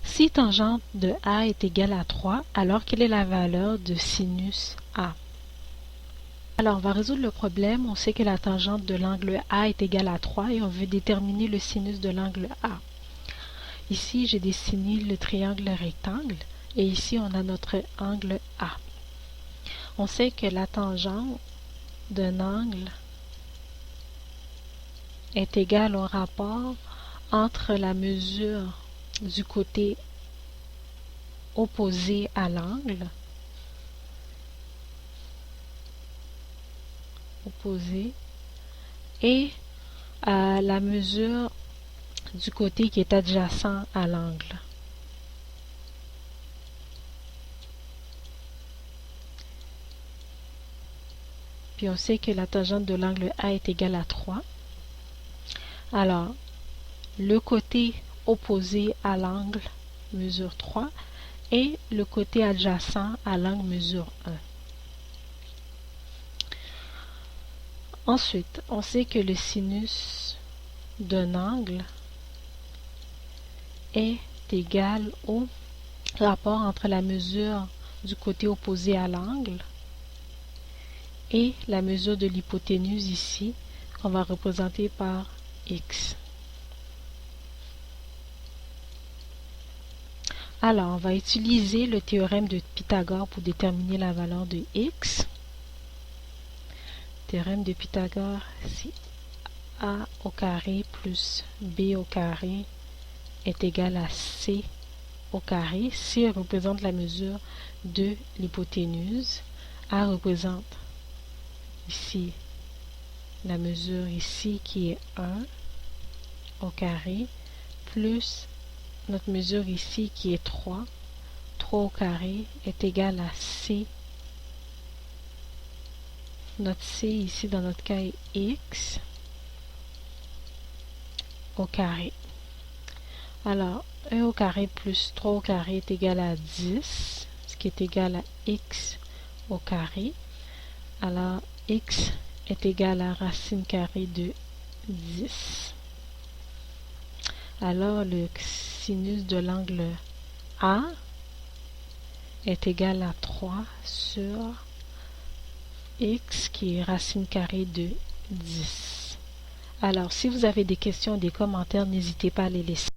Si tangente de A est égale à 3, alors quelle est la valeur de sinus A? Alors, on va résoudre le problème. On sait que la tangente de l'angle A est égale à 3 et on veut déterminer le sinus de l'angle A. Ici, j'ai dessiné le triangle rectangle et ici, on a notre angle A. On sait que la tangente d'un angle est égale au rapport entre la mesure du côté opposé à l'angle et la mesure du côté qui est adjacent à l'angle. Puis on sait que la tangente de l'angle A est égale à 3. Alors, le côté opposé à l'angle mesure 3 et le côté adjacent à l'angle mesure 1. Ensuite, on sait que le sinus d'un angle est égal au rapport entre la mesure du côté opposé à l'angle et la mesure de l'hypoténuse ici, qu'on va représenter par x. Alors, on va utiliser le théorème de Pythagore pour déterminer la valeur de x. Théorème de Pythagore, c'est a au carré plus b au carré est égal à c au carré. C représente la mesure de l'hypoténuse. A représente ici la mesure ici qui est 1 au carré plus notre mesure ici qui est 3. 3 au carré est égal à c. Notre c ici dans notre cas est x au carré. Alors 1 au carré plus 3 au carré est égal à 10, ce qui est égal à x au carré. Alors x est égal à racine carrée de 10. Alors le sinus de l'angle A est égal à 3 sur x qui est racine carrée de 10. Alors si vous avez des questions ou des commentaires, n'hésitez pas à les laisser.